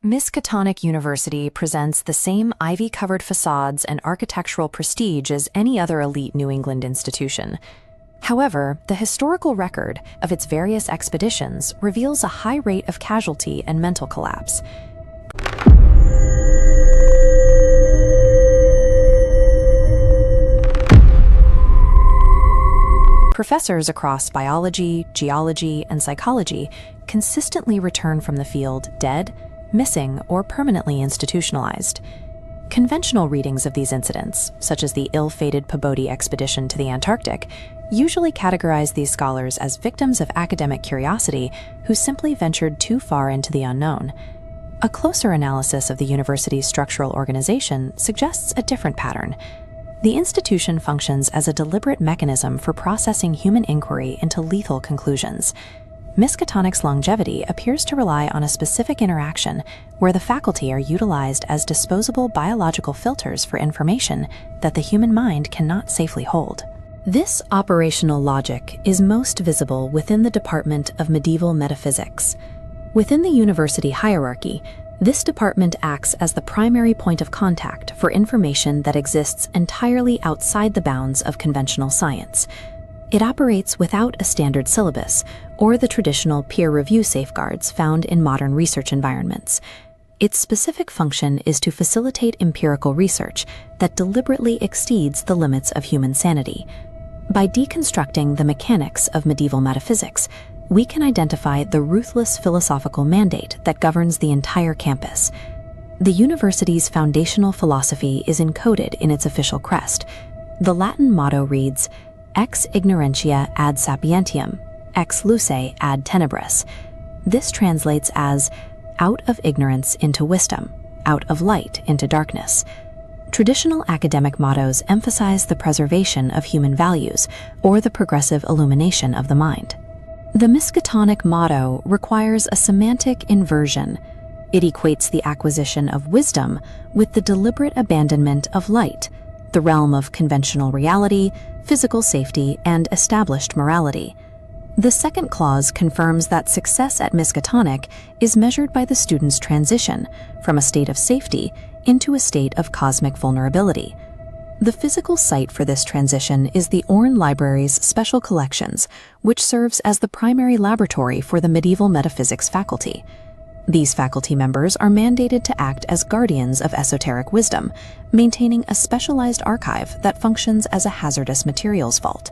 Miskatonic University presents the same ivy-covered facades and architectural prestige as any other elite New England institution. However, the historical record of its various expeditions reveals a high rate of casualty and mental collapse. Professors across biology, geology, and psychology consistently return from the field dead, missing, or permanently institutionalized. Conventional readings of these incidents, such as the ill-fated Peabody expedition to the Antarctic, usually categorize these scholars as victims of academic curiosity who simply ventured too far into the unknown. A closer analysis of the university's structural organization suggests a different pattern. The institution functions as a deliberate mechanism for processing human inquiry into lethal conclusions. Miskatonic's longevity appears to rely on a specific interaction where the faculty are utilized as disposable biological filters for information that the human mind cannot safely hold. This operational logic is most visible within the Department of Medieval Metaphysics. Within the university hierarchy, this department acts as the primary point of contact for information that exists entirely outside the bounds of conventional science. It operates without a standard syllabus or the traditional peer review safeguards found in modern research environments. Its specific function is to facilitate empirical research that deliberately exceeds the limits of human sanity. By deconstructing the mechanics of medieval metaphysics, we can identify the ruthless philosophical mandate that governs the entire campus. The university's foundational philosophy is encoded in its official crest. The Latin motto reads, Ex ignorantia ad sapientiam, ex luce ad tenebris. This translates as, out of ignorance into wisdom, out of light into darkness. Traditional academic mottos emphasize the preservation of human values or the progressive illumination of the mind. The Miskatonic motto requires a semantic inversion. It equates the acquisition of wisdom with the deliberate abandonment of light, the realm of conventional reality, physical safety, and established morality. The second clause confirms that success at Miskatonic is measured by the student's transition from a state of safety into a state of cosmic vulnerability. The physical site for this transition is the Orne Library's Special Collections, which serves as the primary laboratory for the medieval metaphysics faculty. These faculty members are mandated to act as guardians of esoteric wisdom, maintaining a specialized archive that functions as a hazardous materials vault.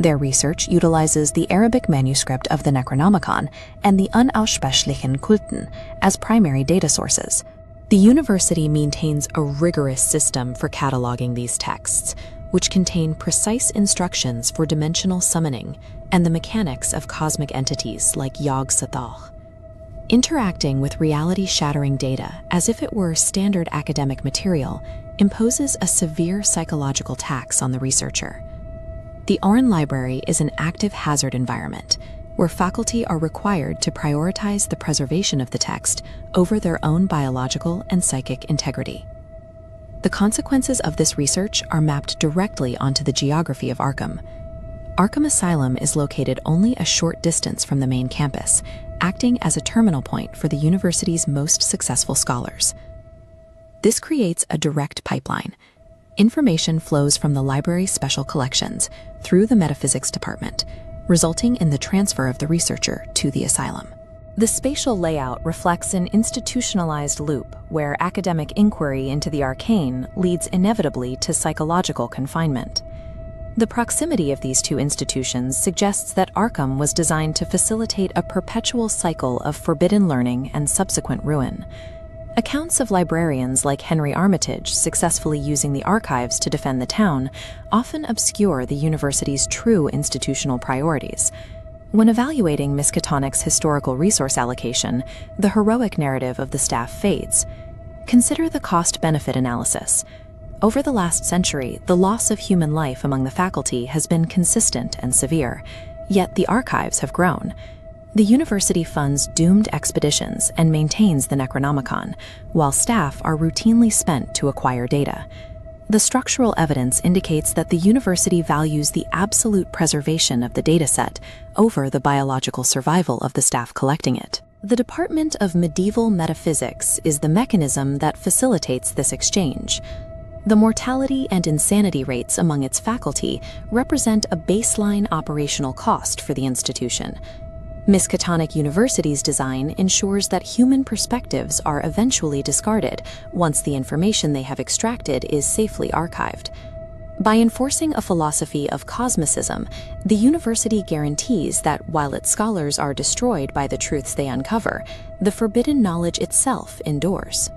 Their research utilizes the Arabic manuscript of the Necronomicon and the unaussprechlichen Kulten as primary data sources. The university maintains a rigorous system for cataloging these texts, which contain precise instructions for dimensional summoning and the mechanics of cosmic entities like Yog-Sothoth. Interacting with reality-shattering data as if it were standard academic material imposes a severe psychological tax on the researcher. The Orne Library is an active hazard environment where faculty are required to prioritize the preservation of the text over their own biological and psychic integrity. The consequences of this research are mapped directly onto the geography of Arkham. Arkham Asylum is located only a short distance from the main campus, acting as a terminal point for the university's most successful scholars. This creates a direct pipeline. Information flows from the library's special collections through the metaphysics department, resulting in the transfer of the researcher to the asylum. The spatial layout reflects an institutionalized loop where academic inquiry into the arcane leads inevitably to psychological confinement. The proximity of these two institutions suggests that Arkham was designed to facilitate a perpetual cycle of forbidden learning and subsequent ruin. Accounts of librarians like Henry Armitage successfully using the archives to defend the town often obscure the university's true institutional priorities. When evaluating Miskatonic's historical resource allocation, the heroic narrative of the staff fades. Consider the cost-benefit analysis. Over the last century, the loss of human life among the faculty has been consistent and severe, yet the archives have grown. The university funds doomed expeditions and maintains the Necronomicon, while staff are routinely spent to acquire data. The structural evidence indicates that the university values the absolute preservation of the dataset over the biological survival of the staff collecting it. The Department of Medieval Metaphysics is the mechanism that facilitates this exchange. The mortality and insanity rates among its faculty represent a baseline operational cost for the institution. Miskatonic University's design ensures that human perspectives are eventually discarded once the information they have extracted is safely archived. By enforcing a philosophy of cosmicism, the university guarantees that while its scholars are destroyed by the truths they uncover, the forbidden knowledge itself endures.